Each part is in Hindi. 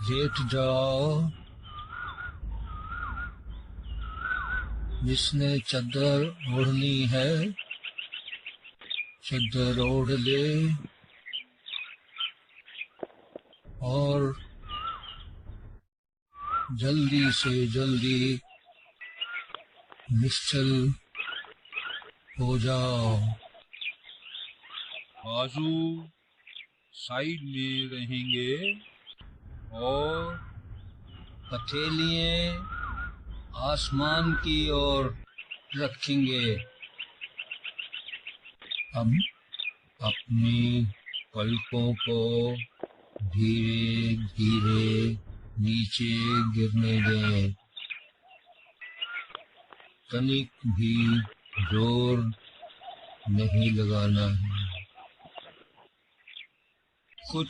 लेट जाओ, जिसने चद्दर ओढ़नी है चद्दर ओढ़ ले, और जल्दी से जल्दी निश्चल हो जाओ। बाजू साइड में रहेंगे और हथेलियां आसमान की ओर रखेंगे। अब अपनी पलकों को धीरे धीरे नीचे गिरने दें। तनिक भी जोर नहीं लगाना है। कुछ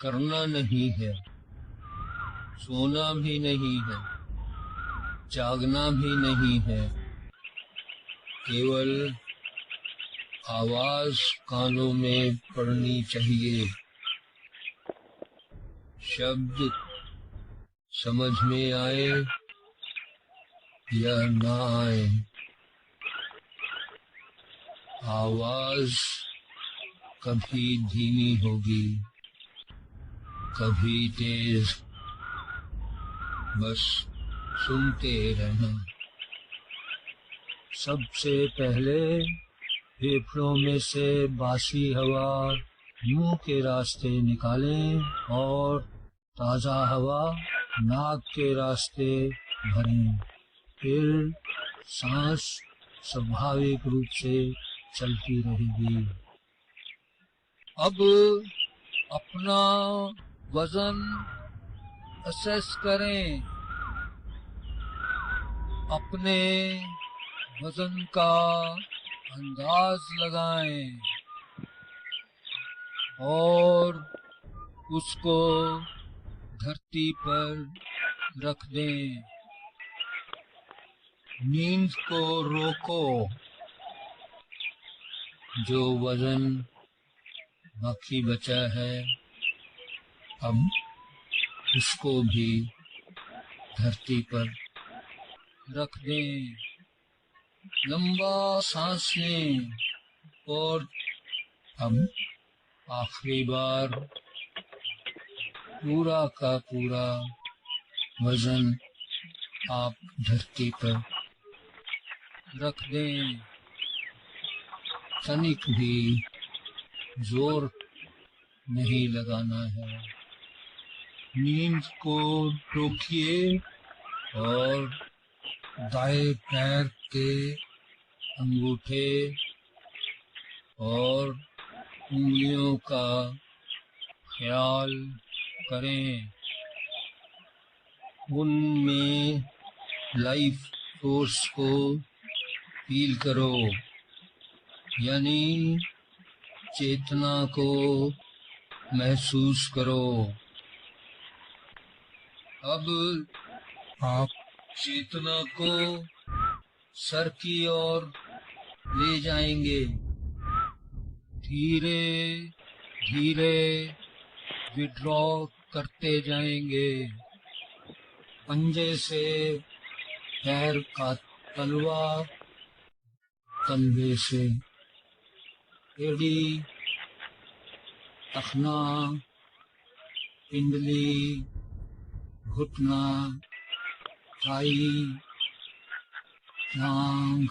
करना नहीं है, सोना भी नहीं है, जागना भी नहीं है। केवल आवाज कानों में पड़नी चाहिए। शब्द समझ में आए या ना आए, आवाज कभी धीमी होगी, कभी तेज। बस सुनते रहना। सबसे पहले फेफड़ों में से बासी हवा मुंह के रास्ते निकालें और ताजा हवा नाक के रास्ते भरें। फिर सांस स्वाभाविक रूप से चलती रहेगी। अब अपना वजन असेस करें। अपने वजन का अंदाज लगाएं और उसको धरती पर रख दें। नींद को रोको। जो वजन बाकी बचा है, अब उसको भी धरती पर रख दें। लंबा सांस लें और अब आखिरी बार पूरा का पूरा वजन आप धरती पर रख दें। तनिक भी जोर नहीं लगाना है। नींद को रोकिए और दाएं पैर के अंगूठे और उंगलियों का ख्याल करें। उनमें लाइफ फोर्स को फील करो, यानी चेतना को महसूस करो। अब आप चेतना को सर की ओर ले जाएंगे। धीरे धीरे विड्रॉ करते जाएंगे। पंजे से पैर का तलवा, तलवे से एड़ी, टखना, पिंडली, घुटना, थाई, टांग,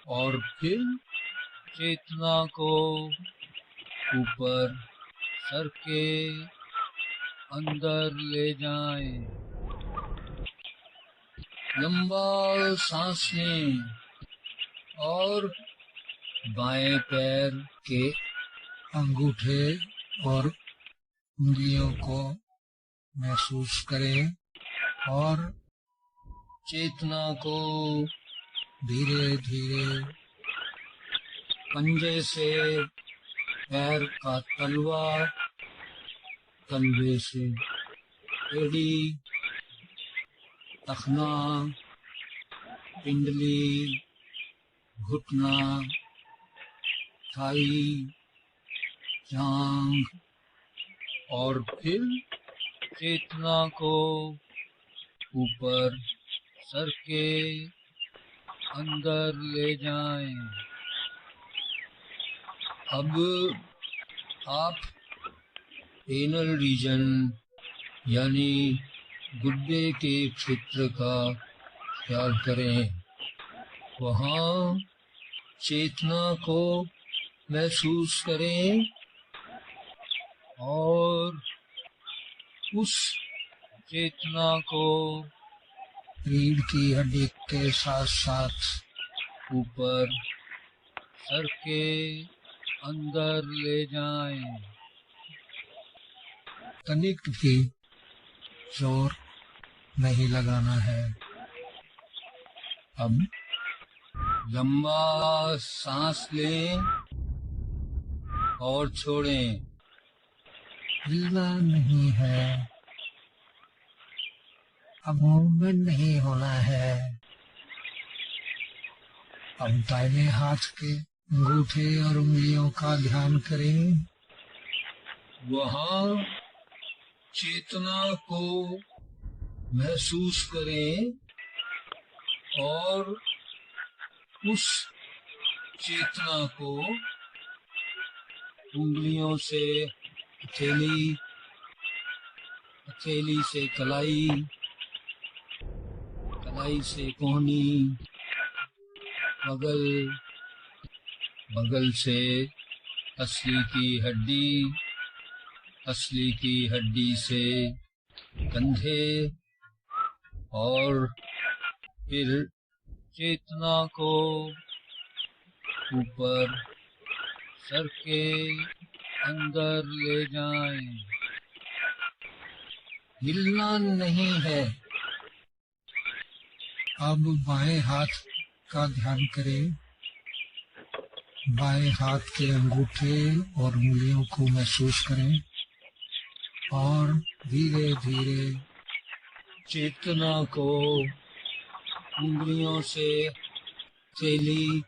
और फिर चेतना को ऊपर सर के अंदर ले जाएं। लंबा सांस लें और बाएं पैर के अंगूठे और उंगलियों को महसूस करें और चेतना को धीरे धीरे पंजे से पैर का तलवा, तलवे से एड़ी, टखना, पिंडली, घुटना, थाई, जांघ और फिर चेतना को ऊपर सर के अंदर ले जाएं। अब आप एनल रीजन यानी गुर्दे के क्षेत्र का ख्याल करें। वहाँ चेतना को महसूस करें और उस चेतना को रीढ़ की हड्डी के साथ साथ ऊपर सर के अंदर ले जाएं। तनिक भी जोर नहीं लगाना है। अब लंबा सांस लें और छोड़ें। हिलना नहीं है। अब मूवमेंट नहीं होना है। अब दाहिने हाथ के अंगूठे और उंगलियों का ध्यान करें। वहाँ चेतना को महसूस करें और उस चेतना को उंगलियों से हथेली, हथेली से कलाई, कलाई से कोहनी, बगल, बगल से असली की हड्डी, असली की हड्डी से कंधे और फिर चेतना को ऊपर सर के अंदर ले जाएं। हिलना नहीं है। अब बाएं हाथ का ध्यान करें। बाएं हाथ के अंगूठे और उंगलियों को महसूस करें और धीरे धीरे चेतना को उंगलियों से थैली,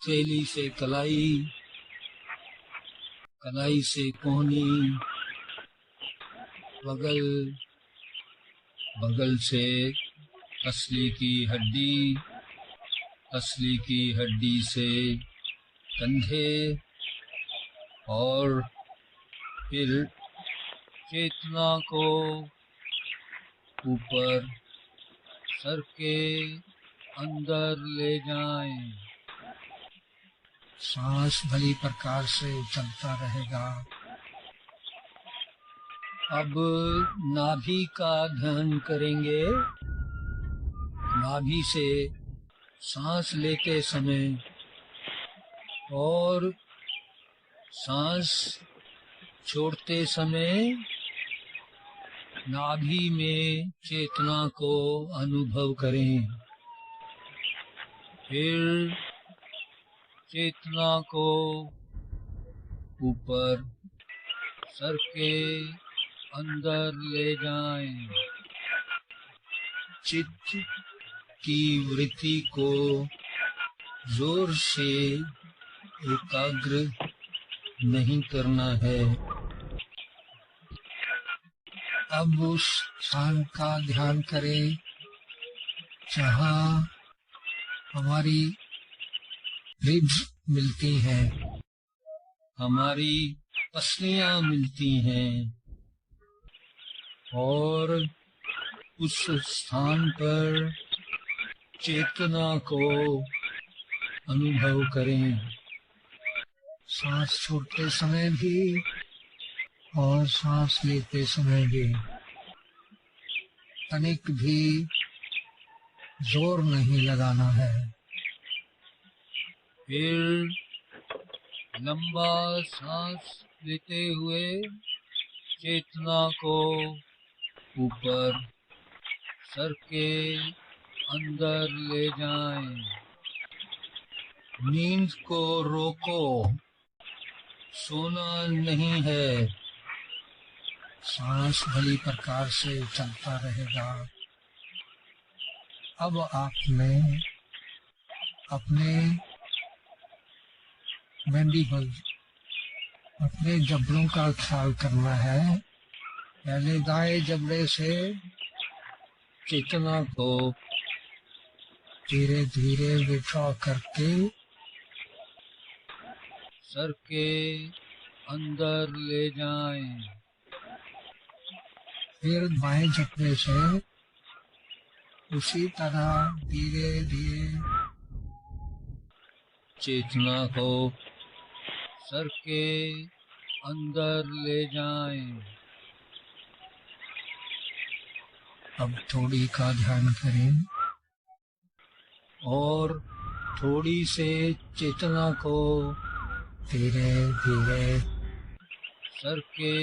थैली से कलाई, कलाई से कोहनी, बगल, बगल से असली की हड्डी, असली की हड्डी से कंधे और फिर चेतना को ऊपर सर के अंदर ले जाएं। सांस भली प्रकार से चलता रहेगा। अब नाभि का ध्यान करेंगे। नाभि से सांस लेते समय और सांस छोड़ते समय नाभि में चेतना को अनुभव करें। फिर चेतना को ऊपर सर के अंदर ले जाएं। चित्त की वृत्ति को जोर से एकाग्र नहीं करना है। अब उस स्थान का ध्यान करें जहाँ हमारी रिब्स मिलती हैं, हमारी पसलियां मिलती हैं और उस स्थान पर चेतना को अनुभव करें। सांस छोड़ते समय भी और सांस लेते समय भी तनिक भी जोर नहीं लगाना है। फिर लंबा सांस लेते हुए चेतना को ऊपर सर के अंदर ले जाएं। नींद को रोको, सोना नहीं है। सांस भली प्रकार से चलता रहेगा। अब आपने अपने मैंडिबल, अपने जबड़ों का ख्याल करना है। पहले दाएं जबड़े से चेतना को धीरे धीरे विड्रॉ करके सर के अंदर ले जाएं। फिर बाएं जबड़े से उसी तरह धीरे धीरे चेतना को सर के अंदर ले जाएं। अब थोड़ी का ध्यान करें और थोड़ी से चेतना को धीरे धीरे सर के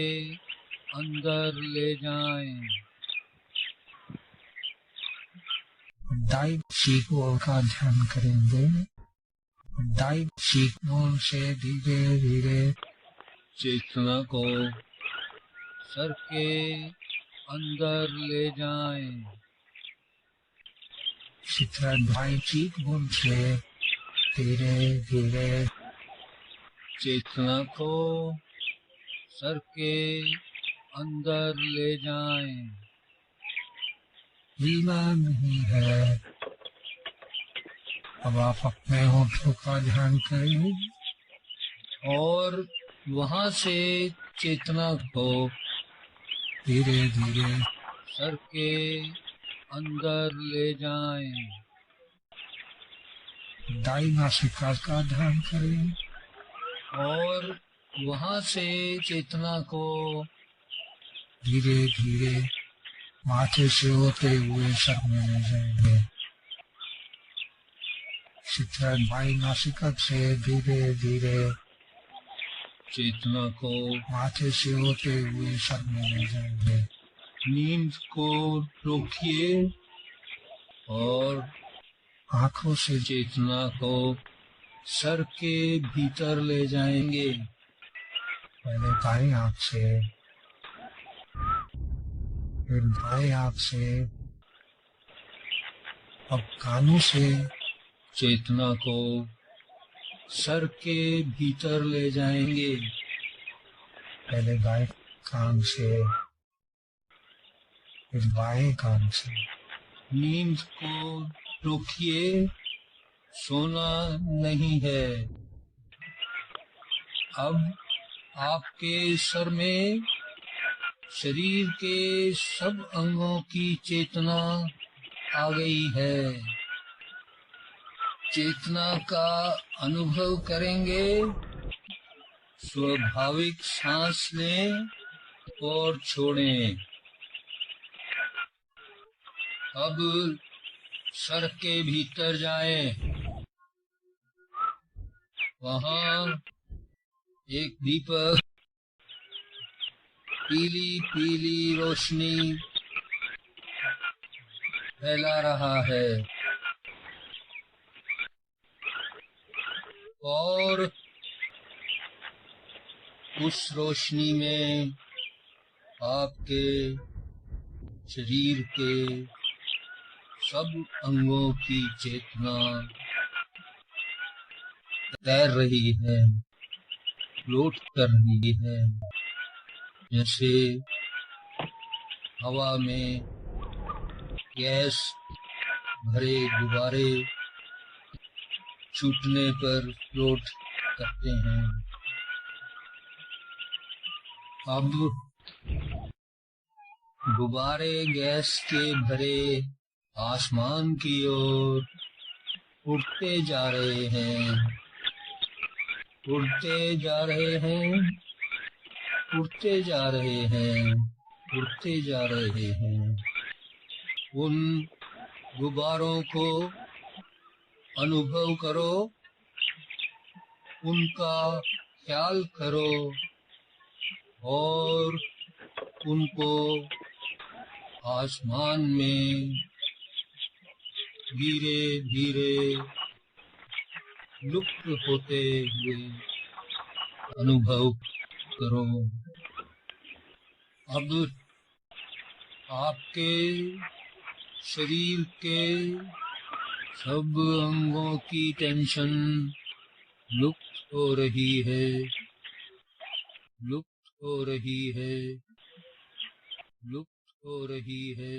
अंदर ले जाएं। दाई चीकबोन का ध्यान करेंगे। दाई चीकबोन से धीरे धीरे चेतना को सर के अंदर ले जाएं। दाई चीकबोन से धीरे धीरे चेतना को सर के अंदर ले जाएं। लीला नहीं है। अब आप अपने होठों का ध्यान करें और वहां से चेतना को धीरे धीरे सर के अंदर ले जाएं। दाई नासिका का ध्यान करें और वहां से चेतना को धीरे धीरे माथे से होते हुए सर में ले जाएंगे। बाई नासिका से धीरे धीरे चेतना को माथे से होते हुए सर में ले जाएंगे। नींद को रोकिए और आंखों से चेतना को सर के भीतर ले जाएंगे। पहले दाएं आंख से, फिर बाएं आंख से। अब कानों से चेतना को सर के भीतर ले जाएंगे। पहले दाएं कान से, फिर बाएं कान से। नींद को रोकिए, सोना नहीं है। अब आपके सर में शरीर के सब अंगों की चेतना आ गई है। चेतना का अनुभव करेंगे। स्वाभाविक सांस लें और छोड़ें। अब सर के भीतर जाएं। वहां एक दीपक पीली पीली रोशनी फैला रहा है और उस रोशनी में आपके शरीर के सब अंगों की चेतना तैर रही है, फ्लोट कर रही है, जैसे हवा में गैस भरे गुब्बारे छूटने पर फ्लोट करते हैं। अब गुब्बारे गैस के भरे आसमान की ओर उड़ते जा रहे हैं, उड़ते जा रहे हैं, उड़ते जा रहे हैं, उड़ते जा रहे हैं। उन गुब्बारों को अनुभव करो उनका ख्याल करो और उनको आसमान में धीरे धीरे लुप्त होते हुए अनुभव करो। अब आपके शरीर के सब अंगों की टेंशन लुप्त हो रही है, लुप्त हो रही है, लुप्त हो रही है।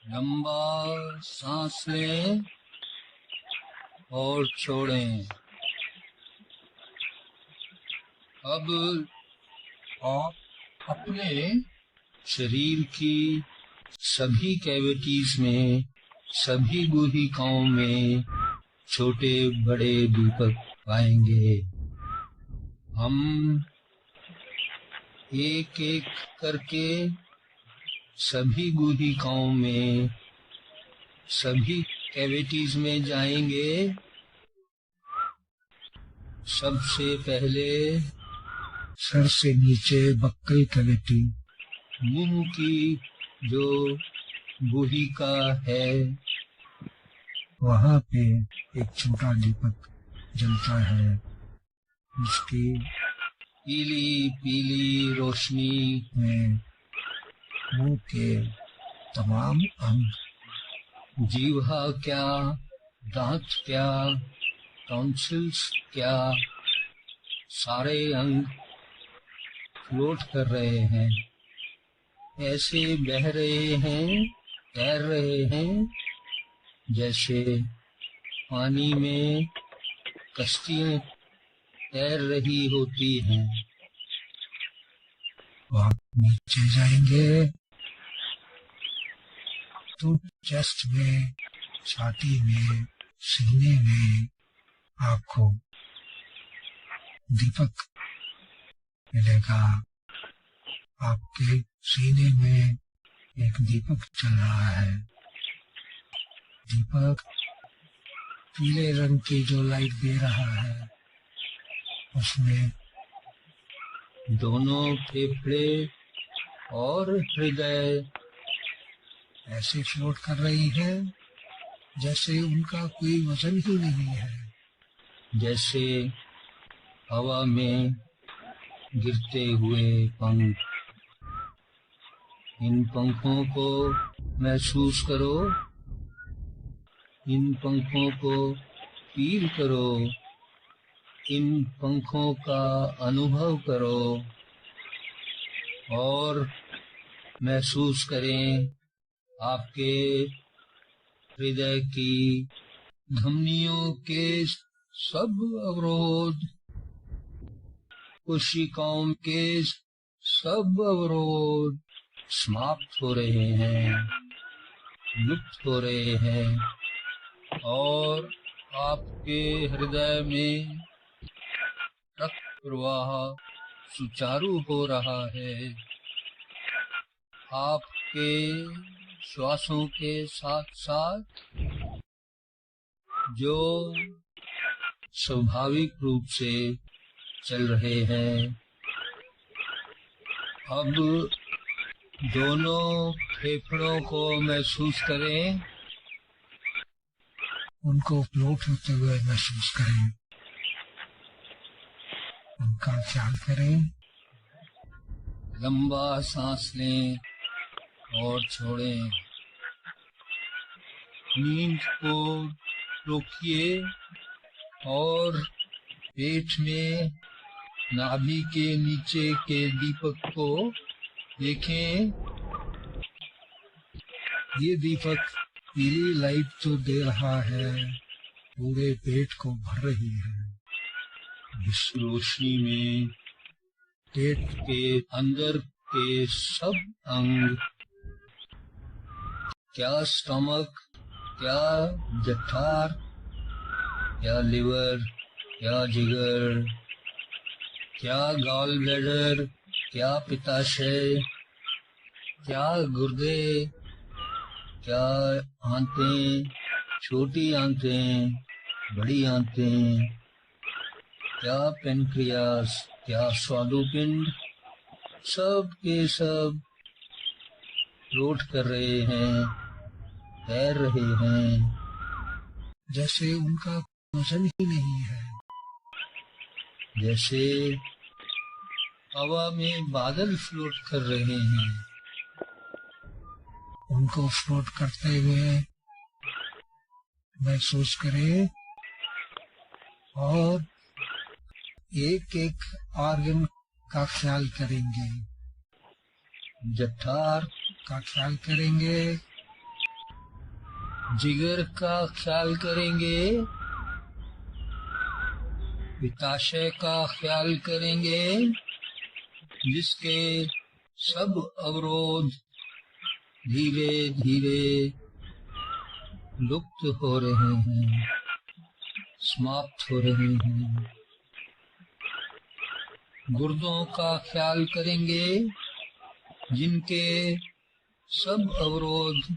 लंबा सांस लें और छोड़ें। अब आप अपने शरीर की सभी कैविटीज में, सभी गुहिकाओं में छोटे बड़े दीपक पाएंगे। हम एक एक करके सभी गुहिकाओं में, सभी कैविटीज में जाएंगे। सबसे पहले सर से नीचे बक्कल कैविटी, मुंह की जो गुहिका है, वहाँ पे एक छोटा दीपक जलता है। उसकी पीली पीली रोशनी में मुंह के तमाम अंग, जीवा क्या, दांत क्या, टॉन्सिल्स क्या, सारे अंग फ्लोट कर रहे हैं, ऐसे बह रहे हैं, तैर रहे हैं जैसे पानी में कश्तियां तैर रही होती हैं। आप नीचे जाएंगे तो चेस्ट में, छाती में, सीने में आपको दीपक मिलेगा। आपके सीने में एक दीपक चल रहा है। दीपक पीले रंग की जो लाइट दे रहा है, उसमें दोनों फेफड़े और हृदय ऐसे फ्लोट कर रही है जैसे उनका कोई वजन ही नहीं है। जैसे हवा में गिरते हुए पंख। इन पंखों को महसूस करो, इन पंखों को फील करो, इन पंखों का अनुभव करो और महसूस करें आपके हृदय की धमनियों के सब अवरोध, कोशिकाओं के सब अवरोध समाप्त हो रहे हैं, लुप्त हो रहे हैं और आपके हृदय में रक्त प्रवाह सुचारू हो रहा है। आपके श्वासों के साथ साथ जो स्वाभाविक रूप से चल रहे हैं, अब दोनों फेफड़ों को महसूस करें, उनको फ्लोट होते हुए महसूस करें, उनका ख्याल करें। लंबा सांस लें और छोड़ें। नींद को रोकिए और पेट में नाभि के नीचे के दीपक को देखें। ये दीपक पीली लाइट जो दे रहा है, पूरे पेट को भर रही है। इस रोशनी में पेट के अंदर के सब अंग, क्या स्टमक, क्या जठर, क्या लिवर, क्या जिगर, क्या गॉल ब्लैडर, क्या पित्ताशय, क्या गुर्दे, क्या आंतें, छोटी आंतें, बड़ी आंतें, क्या पेनक्रियास, क्या स्वादुपिंड, सब के सब फ्लोट कर रहे हैं, तैर रहे हैं, जैसे उनका वजन ही नहीं है। जैसे हवा में बादल फ्लोट कर रहे हैं। उनको फ्लोट करते हुए महसूस करें और एक एक ऑर्गन का ख्याल करेंगे। जठर का ख्याल करेंगे, जिगर का ख्याल करेंगे, पित्ताशय का ख्याल करेंगे, जिसके सब अवरोध धीरे धीरे लुप्त हो रहे हैं, समाप्त हो रहे हैं। गुर्दों का ख्याल करेंगे, जिनके सब अवरोध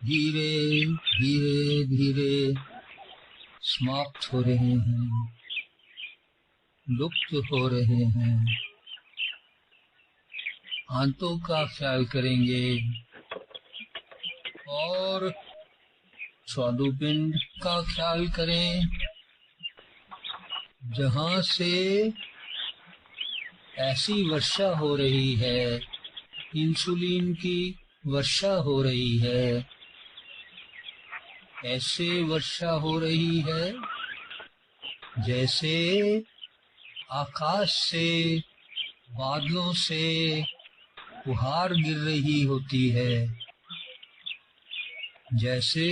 धीरे धीरे धीरे समाप्त हो रहे हैं, लुप्त हो रहे हैं। आंतों का ख्याल करेंगे और स्वादुपिंड का ख्याल करें, जहाँ से ऐसी वर्षा हो रही है, इंसुलिन की वर्षा हो रही है, ऐसे वर्षा हो रही है जैसे आकाश से, बादलों से फुहार गिर रही होती है। जैसे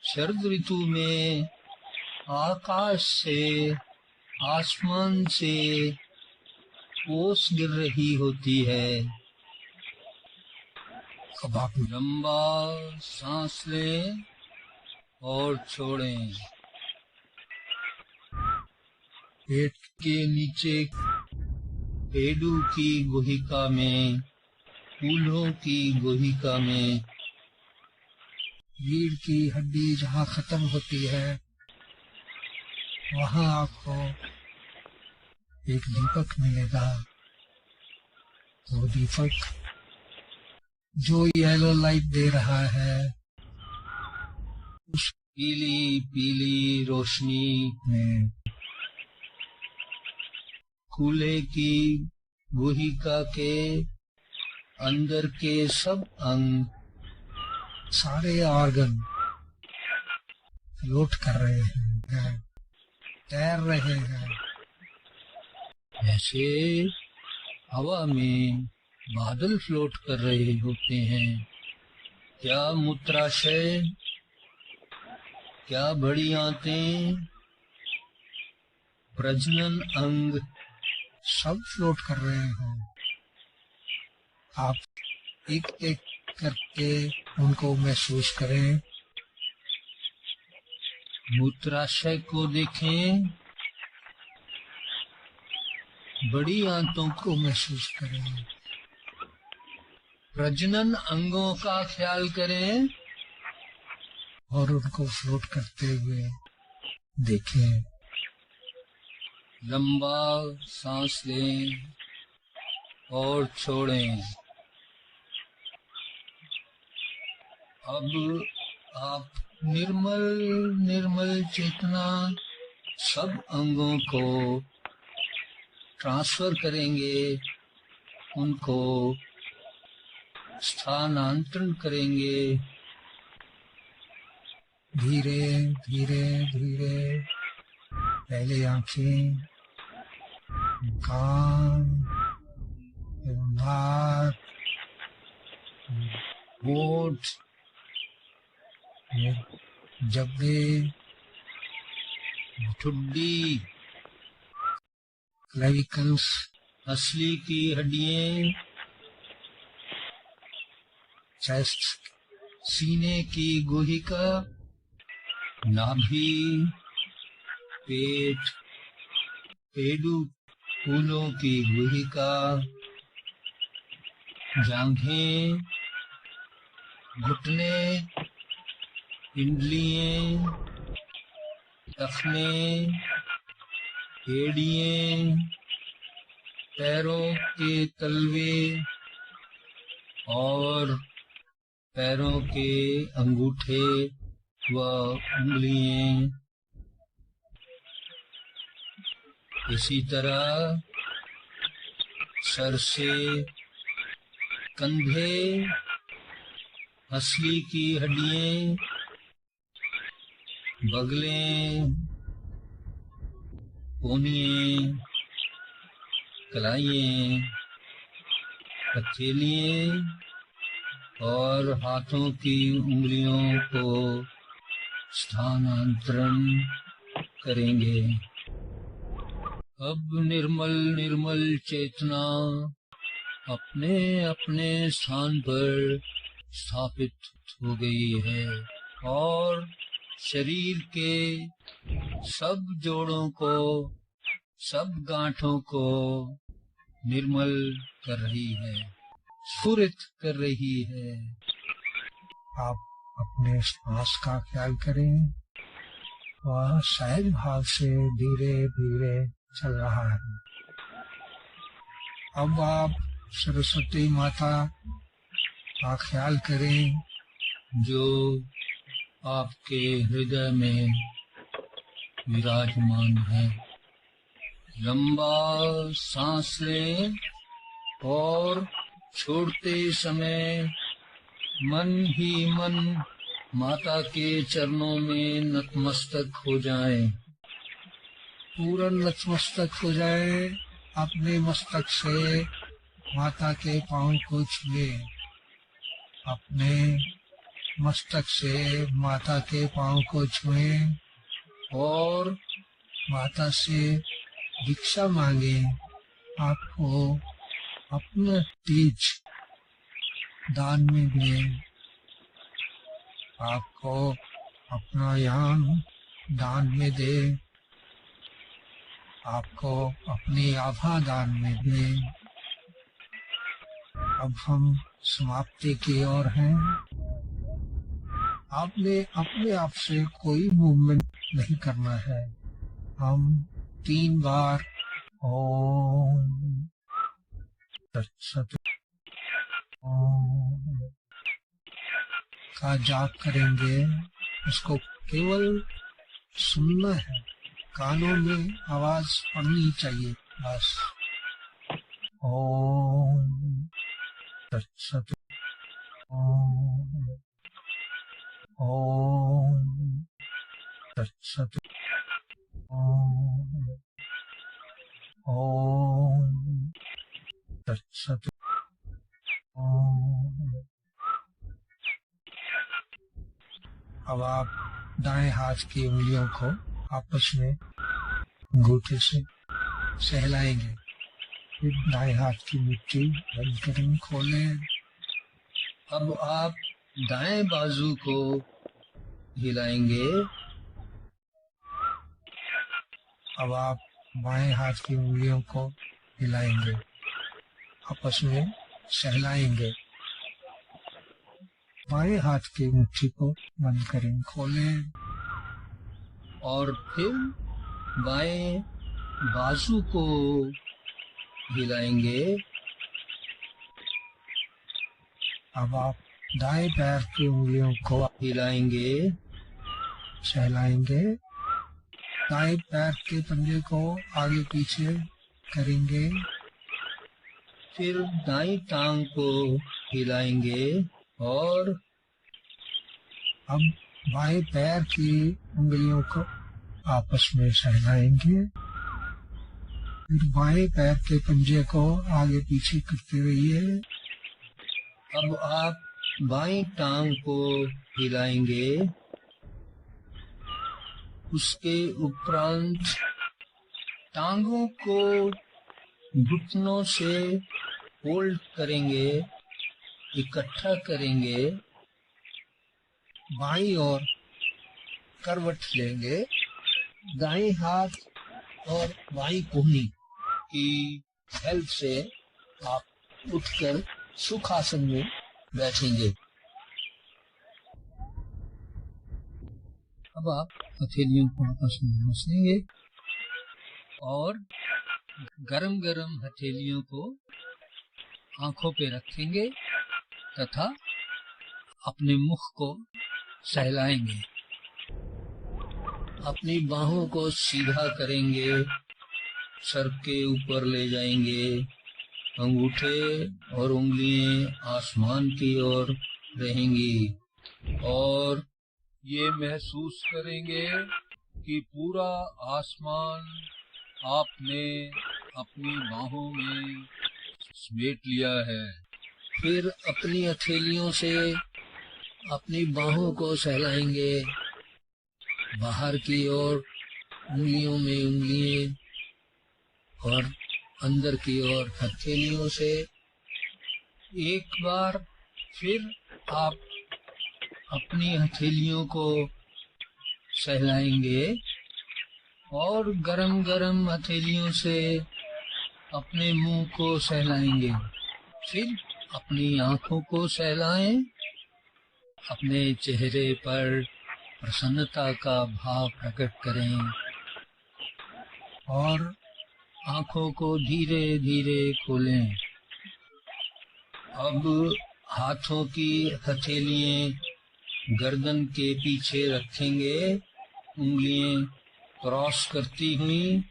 शरद ऋतु में आकाश से, आसमान से ओस गिर रही होती है। अब आप लंबा सांस लें और छोड़ें। पेट के नीचे पेडू की गुहिका में, फूलों की गुहिका में, रीढ़ की हड्डी जहाँ खत्म होती है, वहाँ आपको एक दीपक मिलेगा। वो दीपक जो येलो लाइट दे रहा है, उस पीली पीली रोशनी में कूल्हे की गुहिका के अंदर के सब अंग, सारे ऑर्गन फ्लोट कर रहे हैं, तैर रहे हैं। जैसे हवा में बादल फ्लोट कर रहे होते हैं। क्या मूत्राशय, क्या बड़ी आंतें, प्रजनन अंग सब फ्लोट कर रहे हैं। आप एक एक करके उनको महसूस करें। मूत्राशय को देखें, बड़ी आंतों को महसूस करें। प्रजनन अंगों का ख्याल करें और उनको फ्लोट करते हुए देखें। लंबा सांस लें और छोड़ें। अब आप निर्मल निर्मल चेतना सब अंगों को ट्रांसफर करेंगे, उनको स्थानांतरण करेंगे। धीरे धीरे धीरे पहले आंखें, कान, नाक, होठ, जबड़े, ठुड्डी, क्लेविकल्स, असली की हड्डियां, चेस्ट, सीने की गुहिका, नाभि, पेट, पेडू फूलों की गुहिका, जांघें, घुटने, पिंडलियां, टखने, एड़ियाँ, पैरों के तलवे और पैरों के अंगूठे व उंगलियां। इसी तरह सर से कंधे, हंसली की हड्डियां, बगलें, कोहनियां, कलाइयां, हथेलियां और हाथों की उंगलियों को स्थानांतरण करेंगे। अब निर्मल निर्मल चेतना अपने अपने स्थान पर स्थापित हो गई है और शरीर के सब जोड़ों को, सब गांठों को निर्मल कर रही है, स्फुरित कर रही है। आप अपने श्वास का ख्याल करें। वह सहज भाव से धीरे धीरे चल रहा है। अब आप सरस्वती माता का ख्याल करें जो आपके हृदय में विराजमान है। लंबा सांस लें और छोड़ते समय मन ही मन माता के चरणों में नतमस्तक हो जाएं। पूरा नतमस्तक हो जाए। अपने मस्तक से माता के पांव को छुए। अपने मस्तक से माता के पांव को छुए और माता से भिक्षा मांगे। आपको अपना तेज दान में दें। आपको अपना ज्ञान दान में दे। आपको अपनी आभा दान में दे। अब हम समाप्ति की ओर हैं। आपने अपने आप से कोई मूवमेंट नहीं करना है। हम 3 बार ओम तत्सत ओम का जाप करेंगे। उसको केवल सुनना है, कानों में आवाज पड़नी चाहिए बस। ओम तत्सत ओम ओम तत्सत ओम ओम तत्सत ओम। अब आप दाएं हाथ की उंगलियों को आपस में अंगूठे से सहलाएंगे। फिर दाएं हाथ की मुट्ठी बंद करें, खोलें। अब आप दाएं बाजू को हिलाएंगे। अब आप बाएं हाथ की उंगलियों को हिलाएंगे, आपस में सहलाएंगे। बाएं हाथ की मुट्ठी को बंद करें, खोलें। और फिर बाएं बाजू को हिलाएंगे। अब आप दाएं पैर की उंगलियों को हिलाएंगे, सहलाएंगे। दाएं पैर के पंजे को आगे पीछे करेंगे। फिर दाईं टांग को हिलाएंगे और अब बाएं पैर की उंगलियों को आपस में सहलाएंगे। फिर बाएं पैर के पंजे को आगे पीछे करते रहिए। अब आप बाईं टांग को हिलाएंगे। उसके उपरांत टांगों को घुटनों से होल्ड करेंगे, इकट्ठा करेंगे। बाईं ओर करवट लेंगे। दाएं हाथ और बाईं कोहनी की हेल्प से आप उठकर सुखासन में बैठेंगे। अब आप हथेलियों को आपस में मस लेंगे और गरम गरम हथेलियों को आंखों पे रखेंगे तथा अपने मुख को सहलाएंगे। अपनी बाहों को सीधा करेंगे, सर के ऊपर ले जाएंगे, अंगूठे और उंगलियां आसमान की ओर रहेंगी और ये महसूस करेंगे कि पूरा आसमान आपने अपनी बाहों में समेट लिया है। फिर अपनी हथेलियों से अपनी बाहों को सहलाएंगे, बाहर की ओर उंगलियों में उंगलियां और अंदर की ओर हथेलियों से। एक बार फिर आप अपनी हथेलियों को सहलाएंगे और गरम गरम हथेलियों से अपने मुंह को सहलाएंगे। फिर अपनी आंखों को सहलाएं, अपने चेहरे पर प्रसन्नता का भाव प्रकट करें और आंखों को धीरे धीरे खोलें। अब हाथों की हथेलियां गर्दन के पीछे रखेंगे, उंगलियां क्रॉस करती हुई,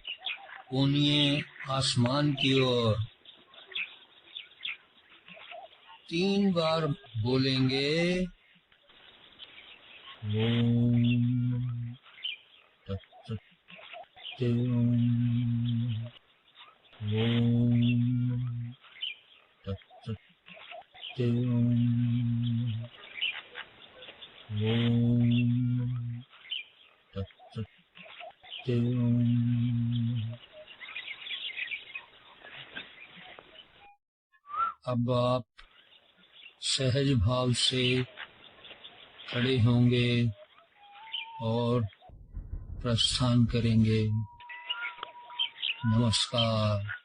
कोहनियां आसमान की ओर। 3 बार बोलेंगे, ओम तत्सत्। ओम तत्सत्। ओम तत्सत्। अब आप सहज भाव से खड़े होंगे और प्रस्थान करेंगे। नमस्कार।